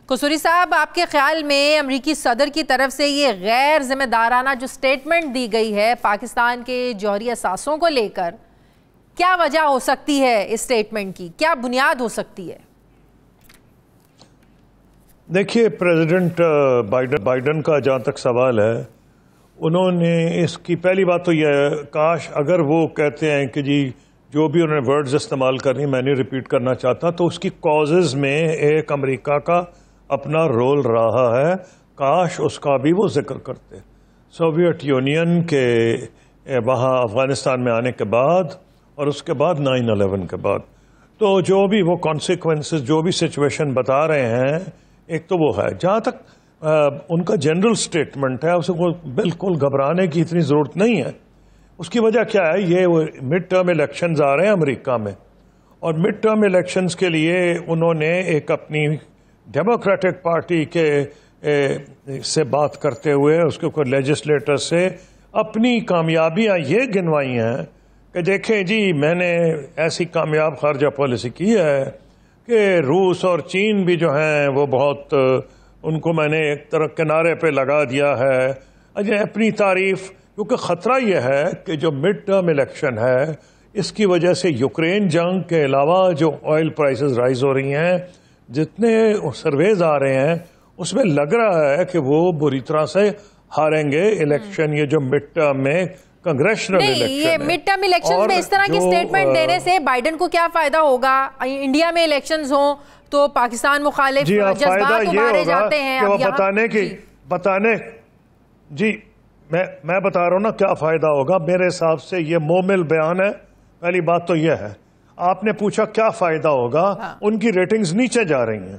قصوری صاحب، آپ کے خیال میں امریکی صدر کی طرف سے یہ غیر ذمہ دارانہ جو سٹیٹمنٹ دی گئی ہے پاکستان کے جوہری اثاثوں کو لے کر، کیا وجہ ہو سکتی ہے اس سٹیٹمنٹ کی؟ کیا بنیاد ہو سکتی ہے؟ دیکھیے، پریزیڈنٹ بائیڈن کا جہاں تک سوال ہے، انہوں نے اس کی پہلی بات تو یہ ہے، کاش اگر وہ کہتے ہیں کہ جی جو بھی انہوں نے ورڈز استعمال کرنی میں نہیں ریپیٹ کرنا چاہتا، تو اس کی کازز میں ایک امریکہ کا اپنا رول رہا ہے، کاش اس کا بھی وہ ذکر کرتے۔ سوویت یونین کے وہاں افغانستان میں آنے کے بعد اور اس کے بعد 9/11 کے بعد، تو جو بھی وہ کانسیکوینسز، جو بھی سچویشن بتا رہے ہیں، ایک تو وہ ہے۔ جہاں تک ان کا جنرل سٹیٹمنٹ ہے، اس کو بالکل گھبرانے کی اتنی ضرورت نہیں ہے۔ اس کی وجہ کیا ہے؟ یہ مڈ ٹرم الیکشنز آ رہے ہیں امریکہ میں، اور مڈ ٹرم الیکشنز کے لیے انہوں نے ایک اپنی ڈیموکریٹک پارٹی کے سے بات کرتے ہوئے اس کے اوپر لیجسلیٹر سے اپنی کامیابیاں یہ گنوائی ہیں کہ دیکھیں جی میں نے ایسی کامیاب خارجہ پالیسی کی ہے کہ روس اور چین بھی جو ہیں وہ بہت، ان کو میں نے ایک طرح کنارے پہ لگا دیا ہے۔ اپنی تعریف، کیونکہ خطرہ یہ ہے کہ جو مڈ ٹرم الیکشن ہے اس کی وجہ سے یوکرین جنگ کے علاوہ جو آئل پرائسز رائز ہو رہی ہیں، جتنے سرویز آ رہے ہیں اس میں لگ رہا ہے کہ وہ بری طرح سے ہاریں گے الیکشن، یہ جو مڈ ٹرم میں کنگریشنل الیکشن ہے۔ یہ مڈ ٹرم الیکشن میں اس طرح کی سٹیٹمنٹ دینے سے بائیڈن کو کیا فائدہ ہوگا؟ انڈیا میں الیکشنز ہوں تو پاکستان مخالف جذبات ابھارے جاتے ہیں، میں بتا رہا ہوں نا کیا فائدہ ہوگا۔ میرے حساب سے یہ مومل بیان ہے۔ پہلی بات تو یہ ہے، آپ نے پوچھا کیا فائدہ ہوگا، ان کی ریٹنگز نیچے جا رہی ہیں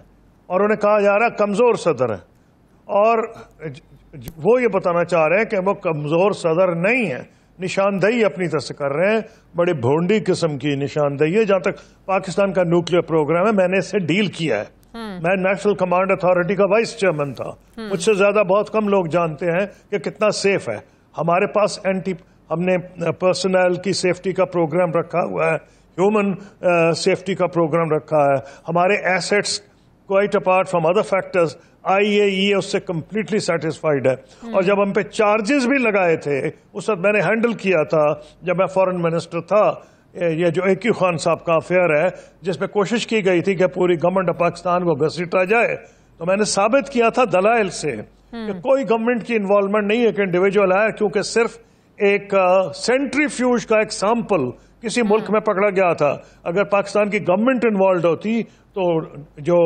اور انہیں کہا جا رہا ہے کمزور صدر ہے، اور وہ یہ بتانا چاہ رہے ہیں کہ وہ کمزور صدر نہیں ہے، نشاندہی اپنی طرف سے کر رہے ہیں، بڑی بھونڈی قسم کی نشاندہی ہے۔ جہاں تک پاکستان کا نیوکلیئر پروگرام ہے، میں نے اس سے ڈیل کیا ہے، میں نیشنل کمانڈ اتھارٹی کا وائس چیئرمین تھا، مجھ سے زیادہ بہت کم لوگ جانتے ہیں کہ کتنا سیف ہے۔ ہمارے پاس ہم نے پرسنل کی سیفٹی کا پروگرام رکھا ہوا ہے، ہیومن سیفٹی کا پروگرام رکھا ہے، ہمارے assets quite apart from other factors IAEA اس سے کمپلیٹلی سیٹسفائیڈ ہے۔ اور جب ہم پہ چارجز بھی لگائے تھے، اس وقت میں نے ہینڈل کیا تھا جب میں فارن منسٹر تھا، یہ جو ایکیو خان صاحب کا افیئر ہے جس میں کوشش کی گئی تھی کہ پوری گورنمنٹ آف پاکستان کو گھسیٹا جائے، تو میں نے ثابت کیا تھا دلائل سے کہ کوئی گورنمنٹ کی انوالومنٹ نہیں ہے، ایک انڈیویجول ہے، کیونکہ صرف ایک سینٹریفیوج کا ایک سیمپل کسی ملک میں پکڑا گیا تھا۔ اگر پاکستان کی گورنمنٹ انوالوڈ ہوتی تو جو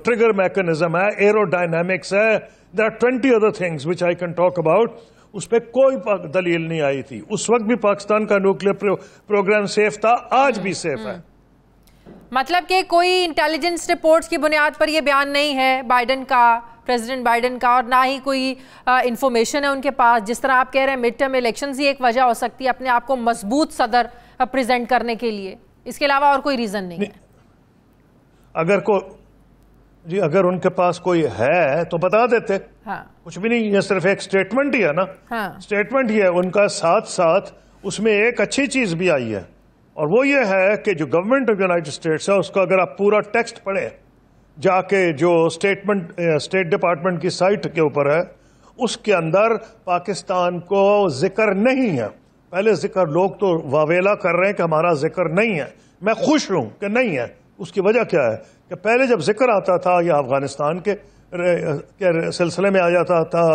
ٹریگر میکنزم ہے، ایرو ڈائنامکس ہے، there are 20 other things which I can talk about، اس پہ کوئی دلیل نہیں آئی تھی۔ اس وقت بھی پاکستان کا نیوکلیئر پروگرام سیف تھا، آج بھی سیف ہے۔ مطلب کہ کوئی انٹیلیجنس رپورٹس کی بنیاد پر یہ بیان نہیں ہے بائیڈن کا، پریزیڈنٹ بائیڈن کا، اور نہ ہی کوئی انفارمیشن ہے ان کے پاس، جس طرح آپ کہہ رہے ہیں مڈ ٹرم الیکشنز ہی ایک وجہ ہو سکتی ہے اپنے آپ کو مضبوط صدر پریزنٹ کرنے کے لیے، اس کے علاوہ اور کوئی ریزن نہیں ہے؟ اگر ان کے پاس کوئی ہے تو بتا دیتے، کچھ بھی نہیں، یہ صرف ایک سٹیٹمنٹ ہی ہے نا، سٹیٹمنٹ ہی ہے ان کا۔ ساتھ ساتھ اس میں ایک اچھی چیز بھی آئی ہے، اور وہ یہ ہے کہ جو گورنمنٹ آف یونائٹڈ اسٹیٹس ہے، اس کا اگر آپ پورا ٹیکسٹ پڑھیں جا کے، جو اسٹیٹ ڈپارٹمنٹ کی سائٹ کے اوپر ہے، اس کے اندر پاکستان کو ذکر نہیں ہے۔ پہلے ذکر، لوگ تو واویلا کر رہے ہیں کہ ہمارا ذکر نہیں ہے، میں خوش ہوں کہ نہیں ہے۔ اس کی وجہ کیا ہے کہ پہلے جب ذکر آتا تھا یا افغانستان کے سلسلے میں آ جاتا تھا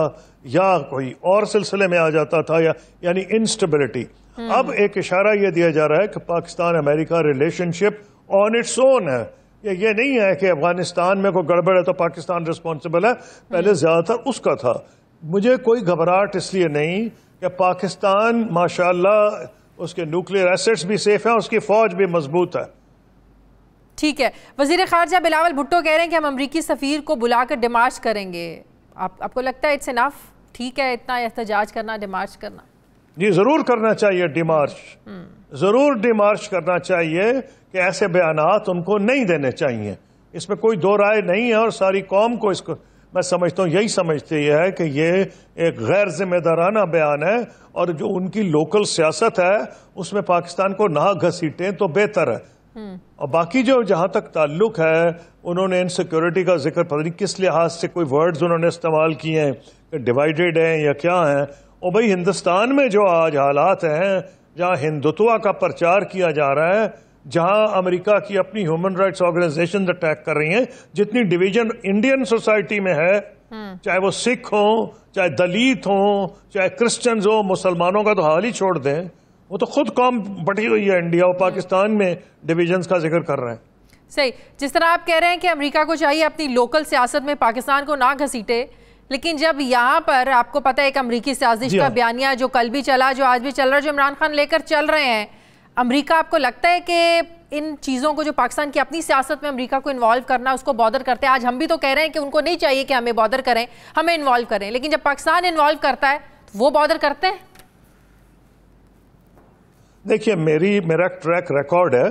یا کوئی اور سلسلے میں آ جاتا تھا، یعنی انسٹیبلٹی۔ اب ایک اشارہ یہ دیا جا رہا ہے کہ پاکستان امریکہ relationship on its own ہے، یہ نہیں ہے کہ افغانستان میں کوئی گڑبڑ ہے تو پاکستان رسپانسبل ہے، پہلے زیادہ تر اس کا تھا۔ مجھے کوئی گھبراہٹ اس لیے نہیں کہ پاکستان ماشاءاللہ اس کے نیوکلیئر ایسیٹس بھی سیف ہیں، اس کی فوج بھی مضبوط ہے۔ ٹھیک ہے، وزیر خارجہ بلاول بھٹو کہہ رہے ہیں کہ ہم امریکی سفیر کو بلا کر ڈیمارچ کریں گے، آپ کو لگتا ہے اٹس انف؟ ٹھیک ہے اتنا احتجاج کرنا، ڈیمارچ کرنا؟ جی ضرور کرنا چاہیے ڈیمارچ، ضرور ڈیمارچ کرنا چاہیے، کہ ایسے بیانات ان کو نہیں دینے چاہیے، اس میں کوئی دو رائے نہیں ہے، اور ساری قوم کو اس کو میں سمجھتا ہوں یہی سمجھتے ہے کہ یہ ایک غیر ذمہ دارانہ بیان ہے، اور جو ان کی لوکل سیاست ہے اس میں پاکستان کو نہ گھسیٹیں تو بہتر ہے۔ اور باقی جو جہاں تک تعلق ہے انہوں نے انسیکیورٹی کا ذکر پتہ نہیں کس لحاظ سے کوئی ورڈز انہوں نے استعمال کیے ہیں کہ ڈیوائیڈڈ ہیں یا کیا ہیں. اور بھائی ہندوستان میں جو آج حالات ہیں جہاں ہندوتوا کا پرچار کیا جا رہا ہے, جہاں امریکہ کی اپنی ہیومن رائٹس آرگنائزیشن اٹیک کر رہی ہیں, جتنی ڈویژن انڈین سوسائٹی میں ہے, چاہے وہ سکھ ہوں, چاہے دلیت ہوں, چاہے کرسچنز ہوں, مسلمانوں کا تو حال ہی چھوڑ دیں, وہ تو خود قوم بٹی ہوئی ہے انڈیا اور پاکستان میں ڈویژنز کا ذکر کر رہے ہیں. صحیح, جس طرح آپ کہہ رہے ہیں کہ امریکہ کو چاہیے اپنی لوکل سیاست میں پاکستان کو نہ گھسیٹے, لیکن جب یہاں پر آپ کو پتہ ہے ایک امریکی سازش کا بیانیہ جو کل بھی چلا, جو آج بھی چل رہا ہے, جو عمران خان لے کر چل رہے ہیں, امریکہ آپ کو لگتا ہے کہ ان چیزوں کو جو پاکستان کی اپنی سیاست میں امریکہ کو انوالو کرنا اس کو بادر کرتے ہیں؟ آج ہم بھی تو کہہ رہے ہیں کہ ان کو نہیں چاہیے کہ ہمیں بادر کریں, ہمیں انوالو کریں, لیکن جب پاکستان انوالو کرتا ہے تو وہ بادر کرتے ہیں. دیکھیے میرا ٹریک ریکارڈ ہے,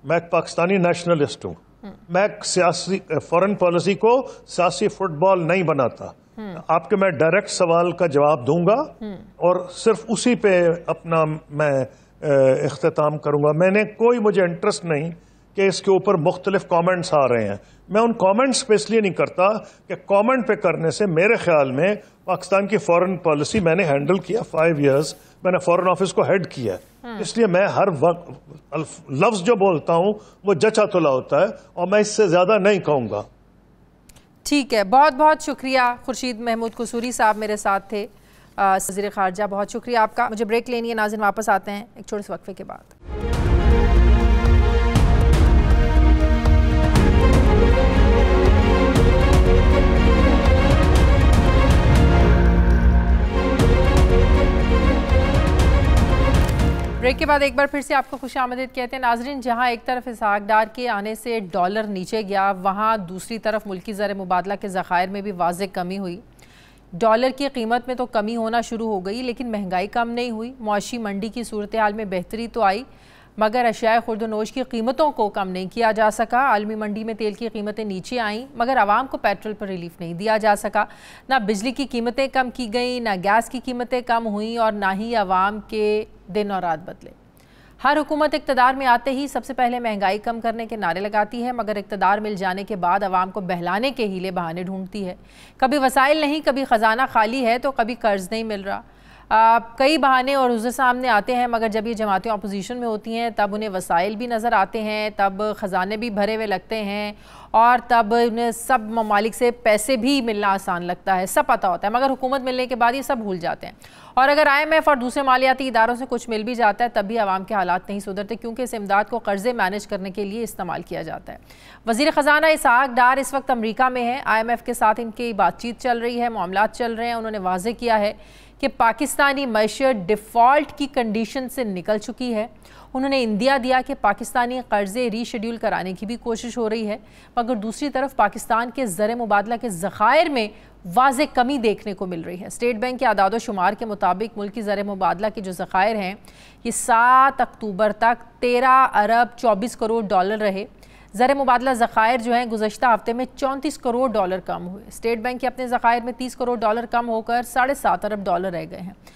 میں ایک پاکستانی نیشنلسٹ ہوں, میں ایک سیاسی فورن پالیسی کو سیاسی فٹ بال نہیں بناتا. آپ کے میں ڈائریکٹ سوال کا جواب دوں گا اور صرف اسی پہ اپنا میں اختتام کروں گا. میں نے کوئی مجھے انٹرسٹ نہیں کہ اس کے اوپر مختلف کامنٹس آ رہے ہیں. میں ان کامنٹس پہ اس لیے نہیں کرتا کہ کامنٹ پہ کرنے سے میرے خیال میں پاکستان کی فورن پالیسی میں نے ہینڈل کیا 5 ایئرز, میں نے فورن آفس کو ہیڈ کیا, اس لیے میں ہر وقت لفظ جو بولتا ہوں وہ جچا تلا ہوتا ہے اور میں اس سے زیادہ نہیں کہوں گا. ٹھیک ہے, بہت بہت شکریہ. خورشید محمود قصوری صاحب میرے ساتھ تھے, وزیر خارجہ, بہت شکریہ آپ کا. مجھے بریک لینی ہے ناظرین, واپس آتے ہیں ایک چھوٹے سے وقفے کے بعد. بریک کے بعد ایک بار پھر سے آپ کو خوش آمدید کہتے ہیں. ناظرین, جہاں ایک طرف اسحاق ڈار کے آنے سے ڈالر نیچے گیا, وہاں دوسری طرف ملکی زر مبادلہ کے ذخائر میں بھی واضح کمی ہوئی. ڈالر کی قیمت میں تو کمی ہونا شروع ہو گئی, لیکن مہنگائی کم نہیں ہوئی. معاشی منڈی کی صورتحال میں بہتری تو آئی, مگر اشیاء خورد و نوش کی قیمتوں کو کم نہیں کیا جا سکا. عالمی منڈی میں تیل کی قیمتیں نیچے آئیں, مگر عوام کو پیٹرول پر ریلیف نہیں دیا جا سکا. نہ بجلی کی قیمتیں کم کی گئیں, نہ گیس کی قیمتیں کم ہوئیں, اور نہ ہی عوام کے دن اور رات بدلے. ہر حکومت اقتدار میں آتے ہی سب سے پہلے مہنگائی کم کرنے کے نعرے لگاتی ہے, مگر اقتدار مل جانے کے بعد عوام کو بہلانے کے ہیلے بہانے ڈھونڈتی ہے. کبھی وسائل نہیں, کبھی خزانہ خالی ہے تو کبھی قرض نہیں مل رہا. کئی بہانے اور عذر سامنے آتے ہیں, مگر جب یہ جماعتیں اپوزیشن میں ہوتی ہیں تب انہیں وسائل بھی نظر آتے ہیں, تب خزانے بھی بھرے ہوئے لگتے ہیں, اور تب انہیں سب ممالک سے پیسے بھی ملنا آسان لگتا ہے, سب پتہ ہوتا ہے. مگر حکومت ملنے کے بعد یہ سب بھول جاتے ہیں, اور اگر IMF اور دوسرے مالیاتی اداروں سے کچھ مل بھی جاتا ہے تب بھی عوام کے حالات نہیں سدھرتے, کیونکہ اس امداد کو قرضے مینیج کرنے کے لیے استعمال کیا جاتا ہے. وزیر خزانہ اسحاق ڈار اس وقت امریکہ میں ہیں. IMF کے ساتھ ان کی بات چیت چل رہی ہے, معاملات چل رہے ہیں. انہوں نے واضح کیا ہے کہ پاکستانی معیشت ڈیفالٹ کی کنڈیشن سے نکل چکی ہے. انہوں نے اندیا دیا کہ پاکستانی قرضے ری شیڈیول کرانے کی بھی کوشش ہو رہی ہے, مگر دوسری طرف پاکستان کے زر مبادلہ کے ذخائر میں واضح کمی دیکھنے کو مل رہی ہے. اسٹیٹ بینک کے اعداد و شمار کے مطابق ملکی زر مبادلہ کے جو ذخائر ہیں یہ 7 اکتوبر تک 13 ارب 24 کروڑ ڈالر رہے. زر مبادلہ ذخائر جو ہیں گزشتہ ہفتے میں 34 کروڑ ڈالر کم ہوئے. اسٹیٹ بینک کے اپنے ذخائر میں 30 کروڑ ڈالر کم ہو کر 7.5 ارب ڈالر رہ گئے ہیں.